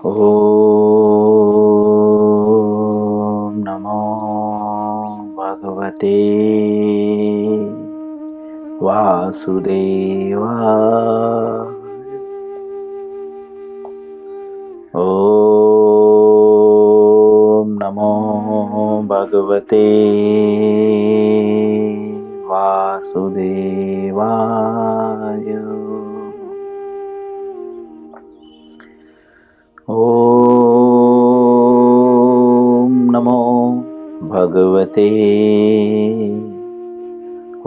ॐ नमो भगवते वासुदेवाय। ॐ नमो भगवते वासुदेवाय। ॐ नमो भगवते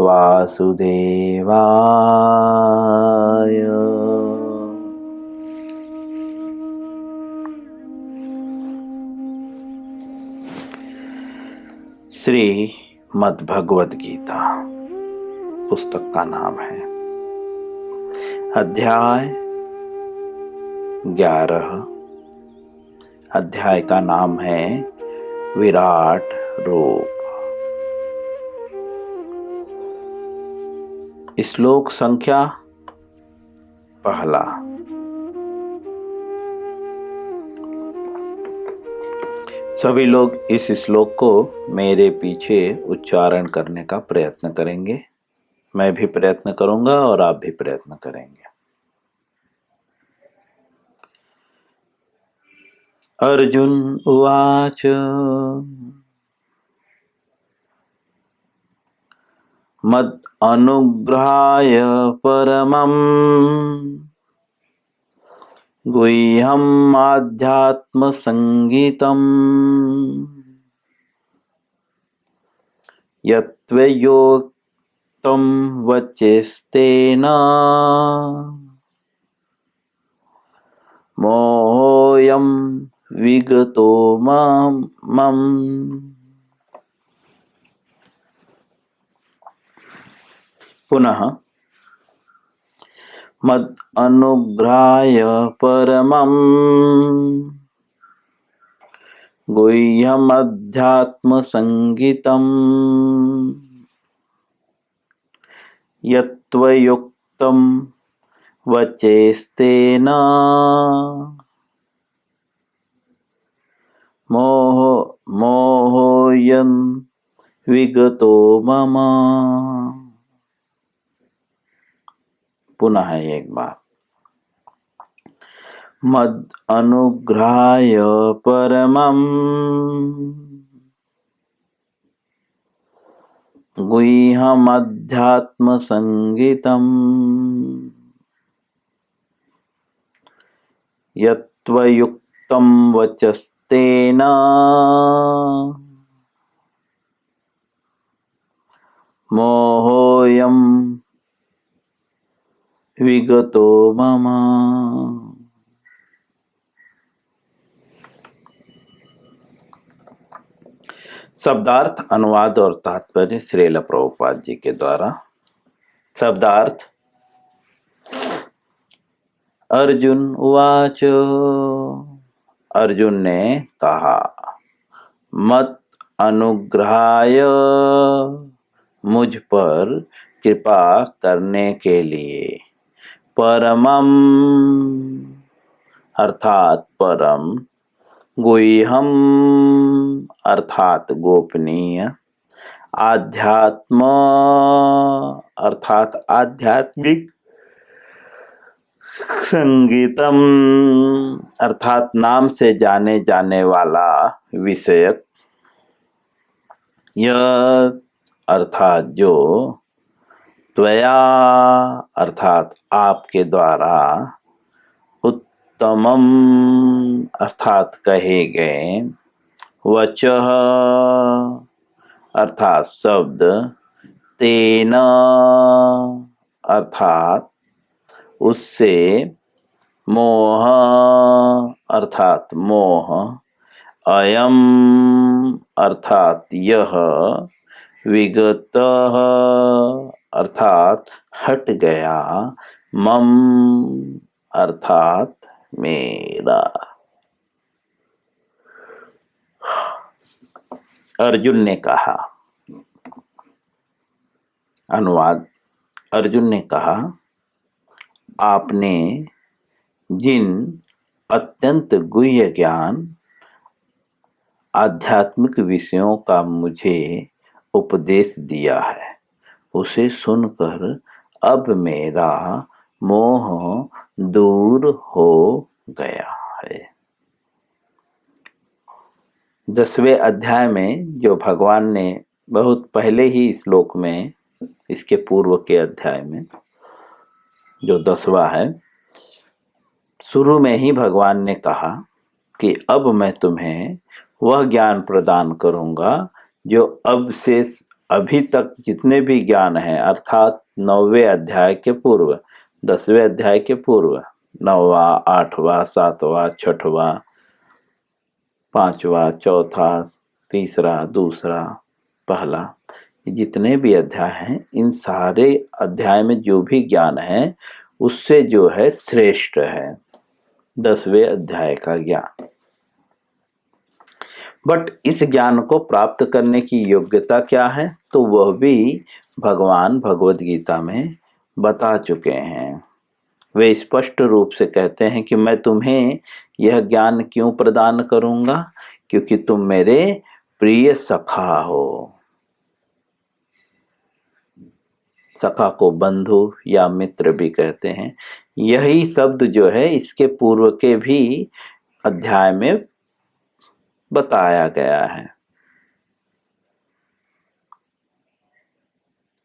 वासुदेवाय। श्रीमद्भगवद गीता पुस्तक का नाम है। अध्याय 11। अध्याय का नाम है विराट रूप। श्लोक संख्या पहला। सभी लोग इस श्लोक को मेरे पीछे उच्चारण करने का प्रयत्न करेंगे। मैं भी प्रयत्न करूंगा और आप भी प्रयत्न करेंगे। अर्जुन उवाच मद अनुग्रहाय परमम् गुह्यम् आध्यात्म संगीतम् यत्त्वयोक्तं वचस्तेन मोहोऽयं विगतो मम। पुनः मद अनुग्रहाय परमम् गुह्यमध्यात्म संगीतम् यत्त्वयोक्तं वचस्तेन मोहोऽयं विगतो मम। पुनः एक बार। मद अनुग्रहाय परमम् गुह्यमध्यात्म संगीतम् यत्त्वयोक्तं वचस्तेन मोहोऽयं विगतो मम। शब्दार्थ, अनुवाद और तात्पर्य श्रील प्रभुपाद जी के द्वारा। शब्दार्थ। अर्जुन उवाच, अर्जुन ने कहा, मत अनुग्रहाय, मुझ पर कृपा करने के लिए, परमम अर्थात परम, गुह्यम अर्थात गोपनीय, आध्यात्म अर्थात आध्यात्मिक, संगीतम अर्थात नाम से जाने जाने वाला विषयक, यह अर्थात जो, त्वया अर्थात आपके द्वारा, उत्तमम अर्थात कहे गए, वचः अर्थात शब्द, तेन अर्थात उससे, मोह अर्थात मोह, अयम अर्थात यह, विगतः अर्थात हट गया, मम अर्थात मेरा। अर्जुन ने कहा। अनुवाद। अर्जुन ने कहा, आपने जिन अत्यंत गुह्य ज्ञान आध्यात्मिक विषयों का मुझे उपदेश दिया है, उसे सुनकर अब मेरा मोह दूर हो गया है। 10वें अध्याय में जो भगवान ने बहुत पहले ही श्लोक में, इसके पूर्व के अध्याय में जो 10वां है, शुरू में ही भगवान ने कहा कि अब मैं तुम्हें वह ज्ञान प्रदान करूंगा जो अब से अभी तक जितने भी ज्ञान हैं, अर्थात 9वें अध्याय के पूर्व, 10वें अध्याय के पूर्व, 9वां, 8वां, 7वां, 6वां, 5वां, चौथा, तीसरा, दूसरा, पहला, जितने भी अध्याय हैं, इन सारे अध्याय में जो भी ज्ञान है उससे जो है श्रेष्ठ है 10वें अध्याय का ज्ञान। बट इस ज्ञान को प्राप्त करने की योग्यता क्या है, तो वह भी भगवान भगवद गीता में बता चुके हैं। वे स्पष्ट रूप से कहते हैं कि मैं तुम्हें यह ज्ञान क्यों प्रदान करूंगा, क्योंकि तुम मेरे प्रिय सखा हो। सखा को बंधु या मित्र भी कहते हैं। यही शब्द जो है इसके पूर्व के भी अध्याय में बताया गया है।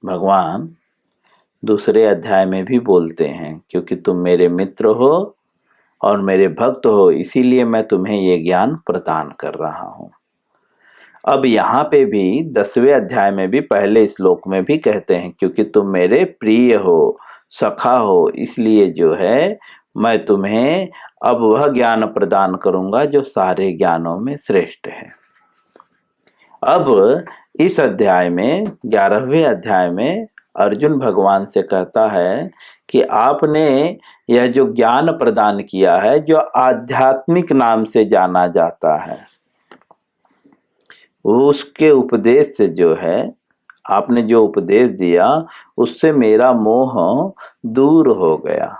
भगवान दूसरे अध्याय में भी बोलते हैं, क्योंकि तुम मेरे मित्र हो और मेरे भक्त हो, इसीलिए मैं तुम्हें ये ज्ञान प्रदान कर रहा हूं। अब यहाँ पे भी 10वें अध्याय में भी पहले श्लोक में भी कहते हैं, क्योंकि तुम मेरे प्रिय हो, सखा हो, इसलिए जो है मैं तुम्हें अब वह ज्ञान प्रदान करूंगा जो सारे ज्ञानों में श्रेष्ठ है। अब इस अध्याय में 11वें अध्याय में अर्जुन भगवान से कहता है कि आपने यह जो ज्ञान प्रदान किया है, जो आध्यात्मिक नाम से जाना जाता है, उसके उपदेश से जो है, आपने जो उपदेश दिया उससे मेरा मोह दूर हो गया।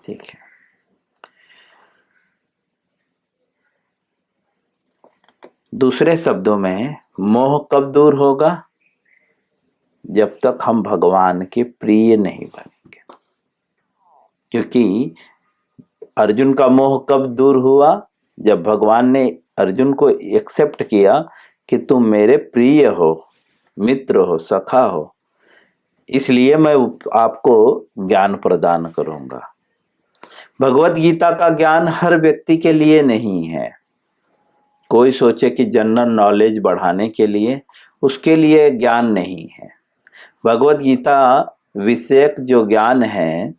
ठीक है। दूसरे शब्दों में मोह कब दूर होगा, जब तक हम भगवान के प्रिय नहीं बनेंगे। क्योंकि अर्जुन का मोह कब दूर हुआ, जब भगवान ने अर्जुन को एक्सेप्ट किया कि तुम मेरे प्रिय हो, मित्र हो, सखा हो, इसलिए मैं आपको ज्ञान प्रदान करूंगा। भगवत गीता का ज्ञान हर व्यक्ति के लिए नहीं है। कोई सोचे कि जनरल नॉलेज बढ़ाने के लिए, उसके लिए ज्ञान नहीं है। भगवत गीता विषयक जो ज्ञान है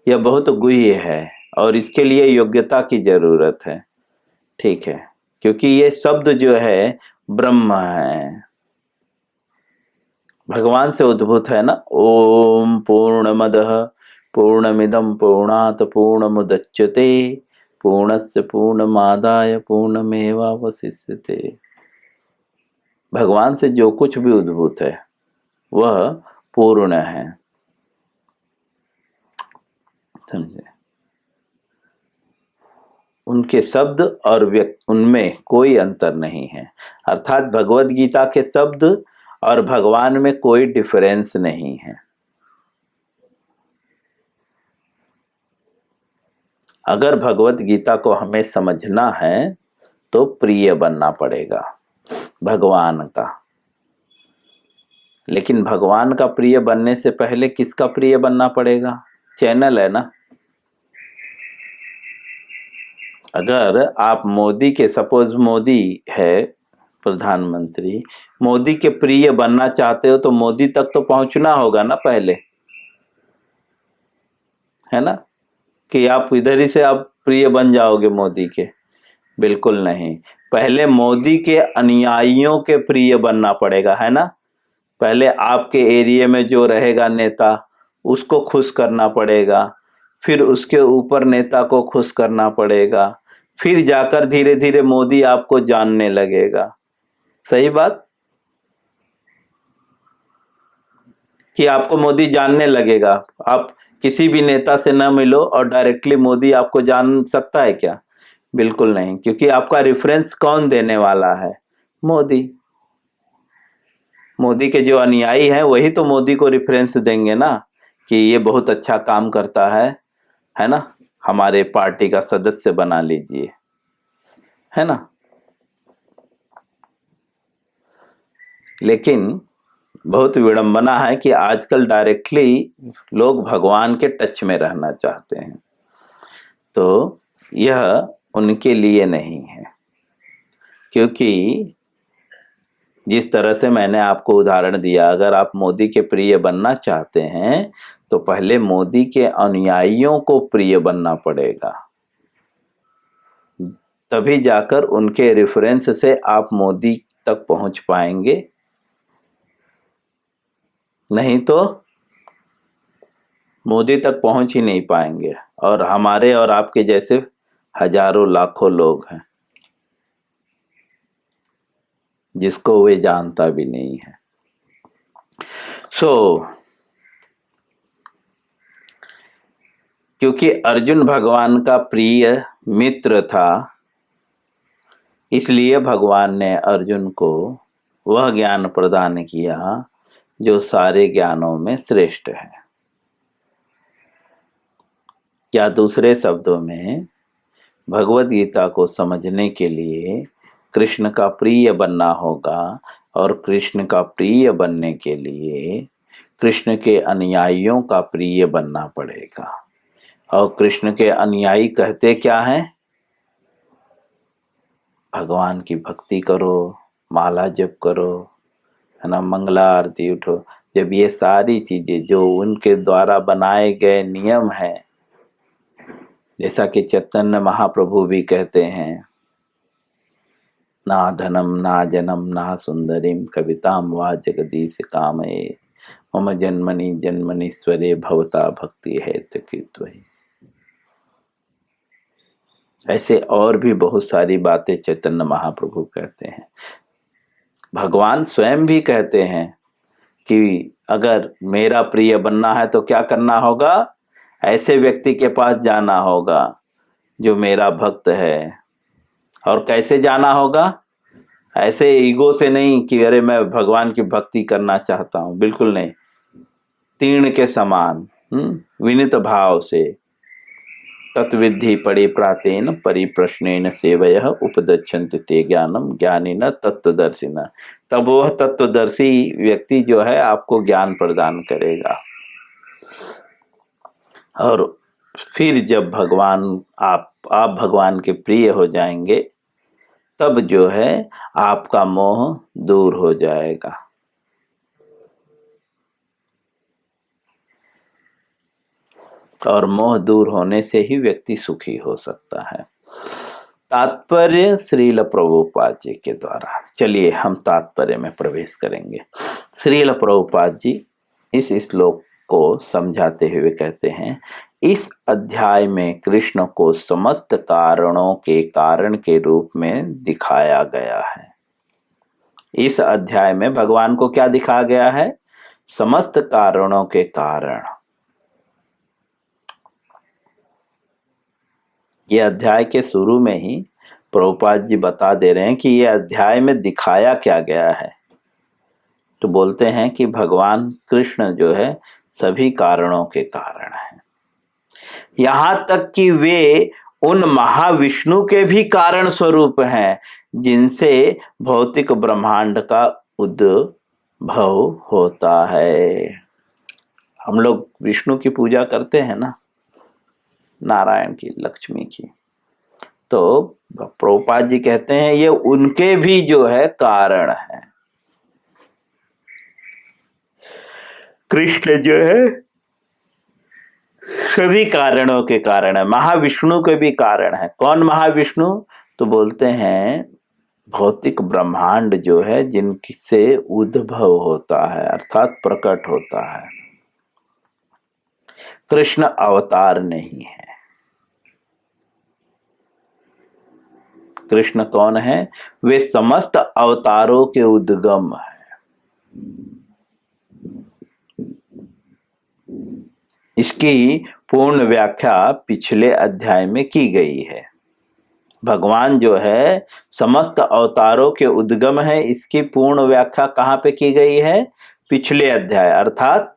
यह बहुत गुह्य है और इसके लिए योग्यता की जरूरत है। ठीक है, क्योंकि ये शब्द जो है ब्रह्म है, भगवान से उद्भूत है ना। ओम पूर्णमदः पूर्णमिदं पूर्णात् पूर्णमुदच्यते पूर्णस्य पूर्णमादाय पूर्णमेवावशिष्यते। भगवान से जो कुछ भी उद्भूत है वह पूर्ण है। समझे? उनके शब्द और उनमें कोई अंतर नहीं है। अर्थात भगवत गीता के शब्द और भगवान में कोई डिफरेंस नहीं है। अगर भगवत गीता को हमें समझना है तो प्रिय बनना पड़ेगा भगवान का। लेकिन भगवान का प्रिय बनने से पहले किसका प्रिय बनना पड़ेगा? चैनल है ना। अगर आप मोदी के, सपोज मोदी है प्रधानमंत्री, मोदी के प्रिय बनना चाहते हो तो मोदी तक तो पहुंचना होगा ना पहले, है ना? कि आप इधर ही से आप प्रिय बन जाओगे मोदी के? बिल्कुल नहीं। पहले मोदी के अनुयायियों के प्रिय बनना पड़ेगा, है ना। पहले आपके एरिया में जो रहेगा नेता, उसको खुश करना पड़ेगा, फिर उसके ऊपर नेता को खुश करना पड़ेगा, फिर जाकर धीरे धीरे मोदी आपको जानने लगेगा। सही बात कि आपको मोदी जानने लगेगा। आप किसी भी नेता से न मिलो और डायरेक्टली मोदी आपको जान सकता है क्या? बिल्कुल नहीं, क्योंकि आपका रेफरेंस कौन देने वाला है? मोदी। मोदी के जो अनुयायी हैं वही तो मोदी को रेफरेंस देंगे ना, कि ये बहुत अच्छा काम करता है ना, हमारे पार्टी का सदस्य बना लीजिए, है ना। लेकिन बहुत विडंबना है कि आजकल डायरेक्टली लोग भगवान के टच में रहना चाहते हैं, तो यह उनके लिए नहीं है। क्योंकि जिस तरह से मैंने आपको उदाहरण दिया, अगर आप मोदी के प्रिय बनना चाहते हैं तो पहले मोदी के अनुयायियों को प्रिय बनना पड़ेगा, तभी जाकर उनके रेफरेंस से आप मोदी तक पहुंच पाएंगे, नहीं तो मोदी तक पहुंच ही नहीं पाएंगे। और हमारे और आपके जैसे हजारों लाखों लोग हैं जिसको वे जानता भी नहीं है। क्योंकि अर्जुन भगवान का प्रिय मित्र था, इसलिए भगवान ने अर्जुन को वह ज्ञान प्रदान किया जो सारे ज्ञानों में श्रेष्ठ है। या दूसरे शब्दों में, भगवद गीता को समझने के लिए कृष्ण का प्रिय बनना होगा, और कृष्ण का प्रिय बनने के लिए कृष्ण के अनुयायियों का प्रिय बनना पड़ेगा। और कृष्ण के अनुयायी कहते क्या हैं? भगवान की भक्ति करो, माला जप करो, है ना, मंगला आरती उठो। जब ये सारी चीजें जो उनके द्वारा बनाए गए नियम हैं, जैसा कि चैतन्य महाप्रभु भी कहते हैं, ना धनम ना जनम ना सुंदरीम कविताम वा जगदीश कामये मम जन्मनि जन्मनीश्वरे भवता भक्ति है तकीत्वहि। ऐसे और भी बहुत सारी बातें चैतन्य महाप्रभु कहते हैं। भगवान स्वयं भी कहते हैं कि अगर मेरा प्रिय बनना है तो क्या करना होगा? ऐसे व्यक्ति के पास जाना होगा जो मेरा भक्त है। और कैसे जाना होगा? ऐसे ईगो से नहीं कि अरे मैं भगवान की भक्ति करना चाहता हूं, बिल्कुल नहीं। तीर्ण के समान विनित भाव से, तत्विद्धि परिप्रातेन परिप्रश्नेन सेवयः उपदच्छन्ति ते ज्ञानम ज्ञानिन तत्वदर्शिन। तब वह तत्वदर्शी व्यक्ति जो है आपको ज्ञान प्रदान करेगा। और फिर जब भगवान आप भगवान के प्रिय हो जाएंगे, तब जो है आपका मोह दूर हो जाएगा। और मोह दूर होने से ही व्यक्ति सुखी हो सकता है। तात्पर्य श्रील प्रभुपाद जी के द्वारा। चलिए हम तात्पर्य में प्रवेश करेंगे। श्रील प्रभुपाद जी इस श्लोक को समझाते हुए कहते हैं, इस अध्याय में कृष्ण को समस्त कारणों के कारण के रूप में दिखाया गया है। इस अध्याय में भगवान को क्या दिखाया गया है? समस्त कारणों के कारण। ये अध्याय के शुरू में ही प्रभुपाद जी बता दे रहे हैं कि ये अध्याय में दिखाया क्या गया है। तो बोलते हैं कि भगवान कृष्ण जो है सभी कारणों के कारण हैं। यहां तक कि वे उन महाविष्णु के भी कारण स्वरूप हैं जिनसे भौतिक ब्रह्मांड का उद्भव होता है। हम लोग विष्णु की पूजा करते हैं ना, नारायण की, लक्ष्मी की। तो प्रभुपाद जी कहते हैं ये उनके भी जो है कारण है। कृष्ण जो है सभी कारणों के कारण है, महाविष्णु के भी कारण है। कौन महाविष्णु? तो बोलते हैं भौतिक ब्रह्मांड जो है जिनसे उद्भव होता है, अर्थात प्रकट होता है। कृष्ण अवतार नहीं है। कृष्ण कौन है? वे समस्त अवतारों के उद्गम है। इसकी पूर्ण व्याख्या पिछले अध्याय में की गई है। भगवान जो है समस्त अवतारों के उद्गम है, इसकी पूर्ण व्याख्या कहाँ पे की गई है? पिछले अध्याय अर्थात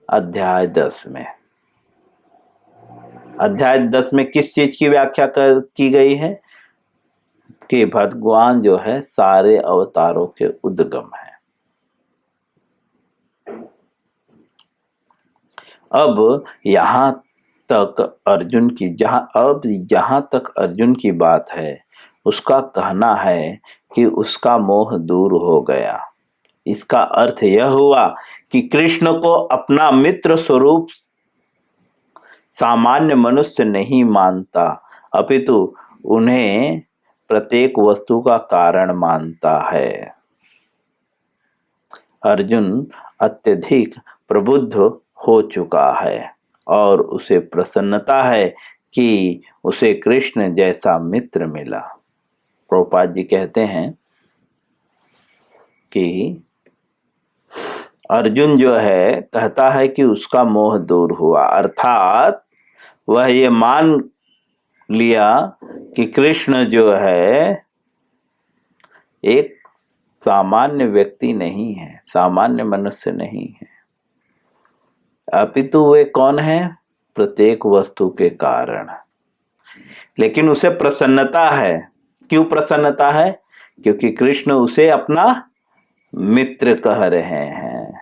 अध्याय 10 में। अध्याय 10 में किस चीज की व्याख्या की गई है? कि भगवान जो है सारे अवतारों के उद्गम है। अब यहां तक अर्जुन की जहां तक अर्जुन की बात है, उसका कहना है कि उसका मोह दूर हो गया। इसका अर्थ यह हुआ कि कृष्ण को अपना मित्र स्वरूप सामान्य मनुष्य नहीं मानता, अपितु उन्हें प्रत्येक वस्तु का कारण मानता है। अर्जुन अत्यधिक प्रबुद्ध हो चुका है और उसे प्रसन्नता है कि उसे कृष्ण जैसा मित्र मिला। प्रभुपाद जी कहते हैं कि अर्जुन जो है कहता है कि उसका मोह दूर हुआ, अर्थात वह ये मान लिया कि कृष्ण जो है एक सामान्य व्यक्ति नहीं है, सामान्य मनुष्य नहीं है, अपितु वे कौन है? प्रत्येक वस्तु के कारण। लेकिन उसे प्रसन्नता है। क्यों प्रसन्नता है? क्योंकि कृष्ण उसे अपना मित्र कह रहे हैं।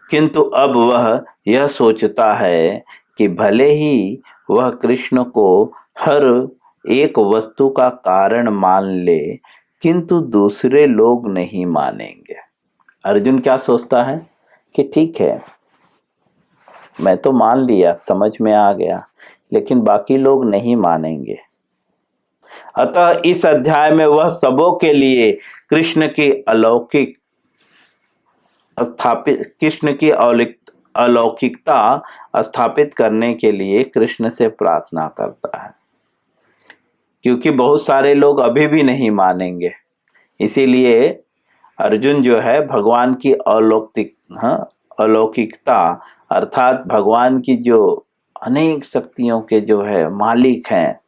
किंतु अब वह यह सोचता है कि भले ही वह कृष्ण को हर एक वस्तु का कारण मान ले, किंतु दूसरे लोग नहीं मानेंगे। अर्जुन क्या सोचता है कि ठीक है, मैं तो मान लिया, समझ में आ गया, लेकिन बाकी लोग नहीं मानेंगे। अतः इस अध्याय में वह सबों के लिए कृष्ण की अलौकिकता स्थापित करने के लिए कृष्ण से प्रार्थना करता है, क्योंकि बहुत सारे लोग अभी भी नहीं मानेंगे। इसीलिए अर्जुन जो है भगवान की अलौकिकता अर्थात भगवान की जो अनेक शक्तियों के जो है मालिक हैं,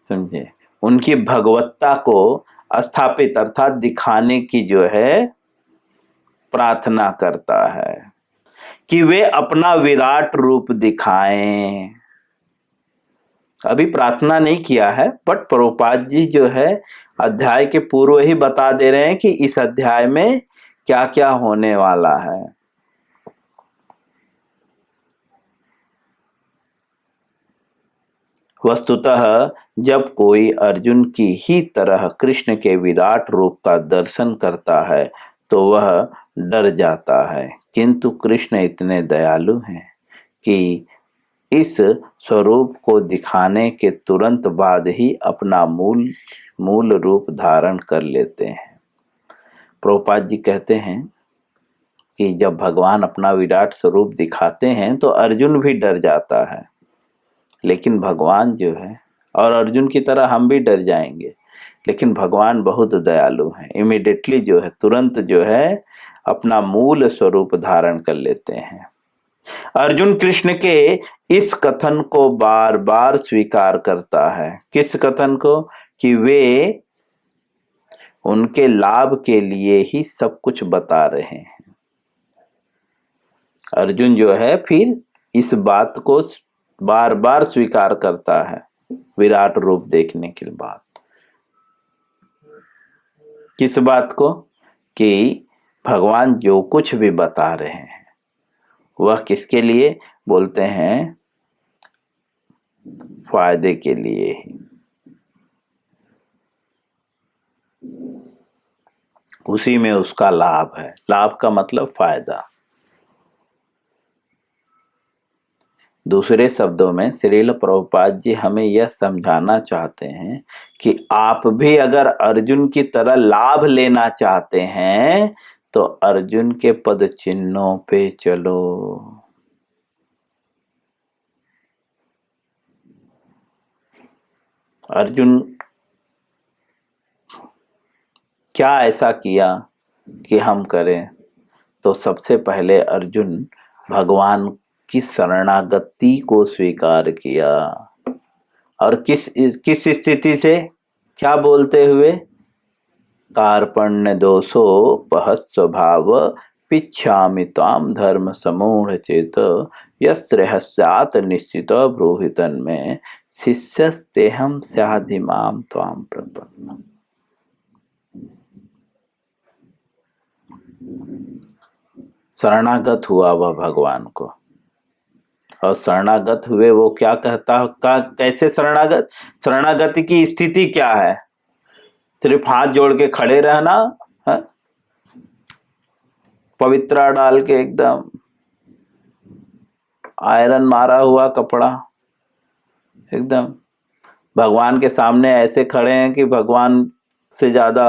समझे, उनकी भगवत्ता को स्थापित अर्थात दिखाने की जो है प्रार्थना करता है कि वे अपना विराट रूप दिखाएं। अभी प्रार्थना नहीं किया है, बट प्रभुपाद जी जो है अध्याय के पूर्व ही बता दे रहे हैं कि इस अध्याय में क्या क्या होने वाला है। वस्तुतः जब कोई अर्जुन की ही तरह कृष्ण के विराट रूप का दर्शन करता है तो वह डर जाता है, किंतु कृष्ण इतने दयालु हैं कि इस स्वरूप को दिखाने के तुरंत बाद ही अपना मूल रूप धारण कर लेते हैं। प्रभुपाद जी कहते हैं कि जब भगवान अपना विराट स्वरूप दिखाते हैं तो अर्जुन भी डर जाता है, लेकिन भगवान जो है, और अर्जुन की तरह हम भी डर जाएंगे, लेकिन भगवान बहुत दयालु हैं, इमीडिएटली जो है तुरंत जो है अपना मूल स्वरूप धारण कर लेते हैं। अर्जुन कृष्ण के इस कथन को बार बार स्वीकार करता है। किस कथन को? कि वे उनके लाभ के लिए ही सब कुछ बता रहे हैं। अर्जुन जो है फिर इस बात को बार बार स्वीकार करता है विराट रूप देखने के बाद। किस बात को? कि भगवान जो कुछ भी बता रहे हैं वह किसके लिए? बोलते हैं फायदे के लिए ही। उसी में उसका लाभ है। लाभ का मतलब फायदा। दूसरे शब्दों में श्रील प्रभुपाद जी हमें यह समझाना चाहते हैं कि आप भी अगर अर्जुन की तरह लाभ लेना चाहते हैं तो अर्जुन के पद चिन्हों पे चलो। अर्जुन क्या ऐसा किया कि हम करें? तो सबसे पहले अर्जुन भगवान की शरणागति को स्वीकार किया। और किस किस स्थिति से? क्या बोलते हुए? कार्पण्य दोषोपहत स्वभाव पिच्छामि त्वाम धर्म समूढ़ चेत यस्रेहस्यात् निश्चित ब्रूहितन में शिष्यस्तेहम स्याधिमाम त्वाम प्रपन्न। शरणागत हुआ वह भगवान को, और शरणागत हुए वो क्या कहता कैसे शरणागत? शरणागति की स्थिति क्या है? सिर्फ हाथ जोड़ के खड़े रहना है? पवित्रा डाल के एकदम आयरन मारा हुआ कपड़ा, एकदम भगवान के सामने ऐसे खड़े हैं कि भगवान से ज्यादा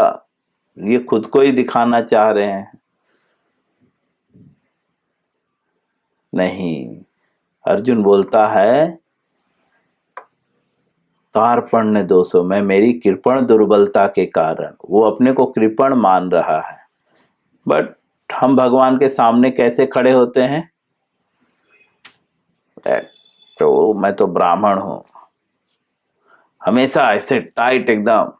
ये खुद को ही दिखाना चाह रहे हैं? नहीं, अर्जुन बोलता है कार्पण्य दोषों में, मेरी कृपण दुर्बलता के कारण वो अपने को कृपण मान रहा है। बट हम भगवान के सामने कैसे खड़े होते हैं? तो मैं तो ब्राह्मण हूं, हमेशा ऐसे टाइट एकदम,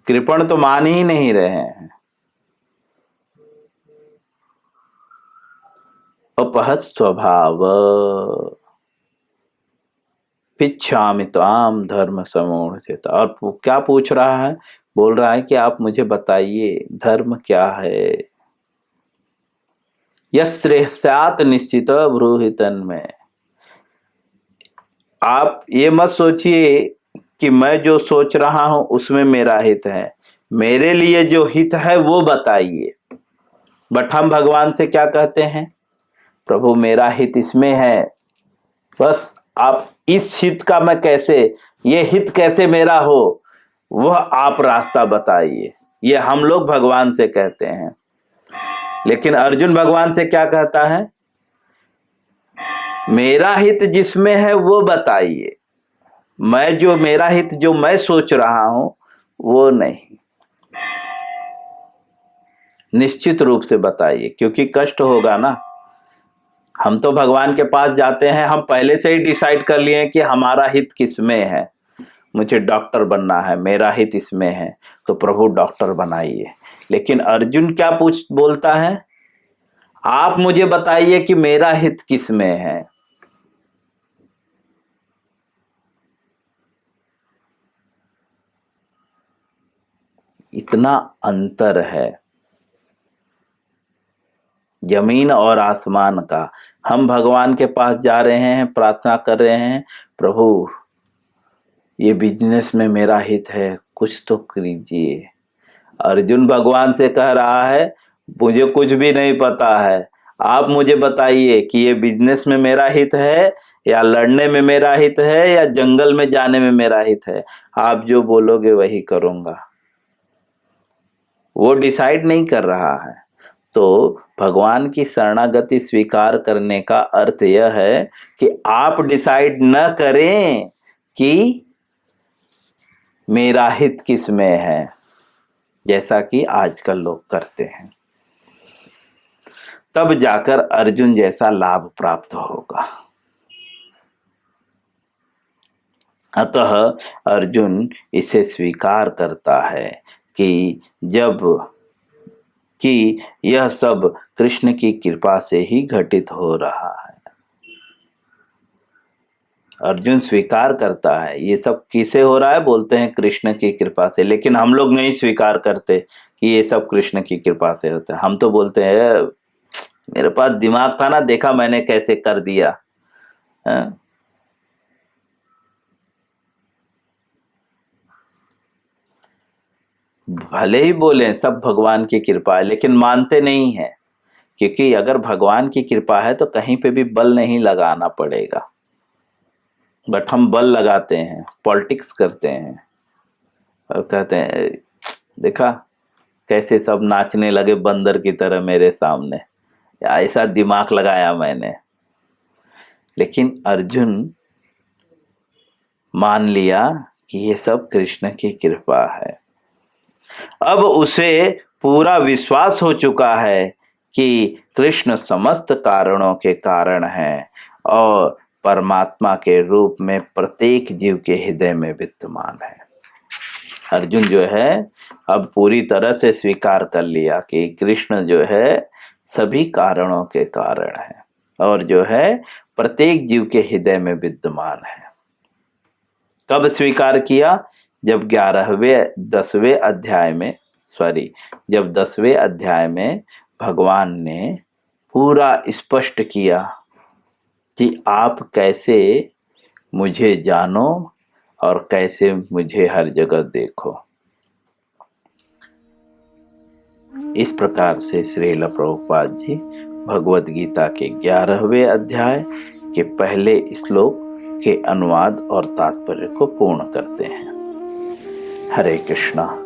कृपण तो मान ही नहीं रहे हैं। अपहत स्वभाव पिच्छामि त्वाम धर्म समूढ़ चेत। और क्या पूछ रहा है? बोल रहा है कि आप मुझे बताइए धर्म क्या है? यस्रेहस्यात् निश्चित ब्रूहितन में। आप ये मत सोचिए कि मैं जो सोच रहा हूं उसमें मेरा हित है, मेरे लिए जो हित है वो बताइए। बट हम भगवान से क्या कहते हैं? प्रभु मेरा हित इसमें है, बस आप इस हित का मैं कैसे, ये हित कैसे मेरा हो, वह आप रास्ता बताइए। ये हम लोग भगवान से कहते हैं। लेकिन अर्जुन भगवान से क्या कहता है? मेरा हित जिसमें है वो बताइए, मैं जो मेरा हित जो मैं सोच रहा हूं वो नहीं। निश्चित रूप से बताइए, क्योंकि कष्ट होगा ना। हम तो भगवान के पास जाते हैं, हम पहले से ही डिसाइड कर लिए हैं कि हमारा हित किसमें है। मुझे डॉक्टर बनना है, मेरा हित इसमें है, तो प्रभु डॉक्टर बनाइए। लेकिन अर्जुन क्या बोलता है? आप मुझे बताइए कि मेरा हित किसमें है। इतना अंतर है जमीन और आसमान का। हम भगवान के पास जा रहे हैं, प्रार्थना कर रहे हैं, प्रभु ये बिजनेस में मेरा हित है, कुछ तो कीजिए। अर्जुन भगवान से कह रहा है मुझे कुछ भी नहीं पता है, आप मुझे बताइए कि ये बिजनेस में मेरा हित है, या लड़ने में मेरा हित है, या जंगल में जाने में मेरा हित है। आप जो बोलोगे वही करूंगा। वो डिसाइड नहीं कर रहा है। तो भगवान की शरणागति स्वीकार करने का अर्थ यह है कि आप डिसाइड न करें कि मेरा हित किस में है, जैसा कि आजकल लोग करते हैं। तब जाकर अर्जुन जैसा लाभ प्राप्त होगा। अतः अर्जुन इसे स्वीकार करता है कि यह सब कृष्ण की कृपा से ही घटित हो रहा है। अर्जुन स्वीकार करता है ये सब किसे हो रहा है? बोलते हैं कृष्ण की कृपा से। लेकिन हम लोग नहीं स्वीकार करते कि ये सब कृष्ण की कृपा से होता है। हम तो बोलते हैं मेरे पास दिमाग था ना, देखा मैंने कैसे कर दिया है? भले ही बोले सब भगवान की कृपा है, लेकिन मानते नहीं है। क्योंकि अगर भगवान की कृपा है तो कहीं पे भी बल नहीं लगाना पड़ेगा। बट हम बल लगाते हैं, पॉलिटिक्स करते हैं और कहते हैं देखा कैसे सब नाचने लगे बंदर की तरह मेरे सामने, ऐसा दिमाग लगाया मैंने। लेकिन अर्जुन मान लिया कि ये सब कृष्ण की कृपा है। अब उसे पूरा विश्वास हो चुका है कि कृष्ण समस्त कारणों के कारण हैं और परमात्मा के रूप में प्रत्येक जीव के हृदय में विद्यमान है। अर्जुन जो है अब पूरी तरह से स्वीकार कर लिया कि कृष्ण जो है सभी कारणों के कारण है और जो है प्रत्येक जीव के हृदय में विद्यमान है। कब स्वीकार किया? जब 10वें अध्याय में भगवान ने पूरा स्पष्ट किया कि आप कैसे मुझे जानो और कैसे मुझे हर जगह देखो। इस प्रकार से श्रील प्रभुपाद जी भगवद गीता के 11वें अध्याय के पहले श्लोक के अनुवाद और तात्पर्य को पूर्ण करते हैं। हरे कृष्णा।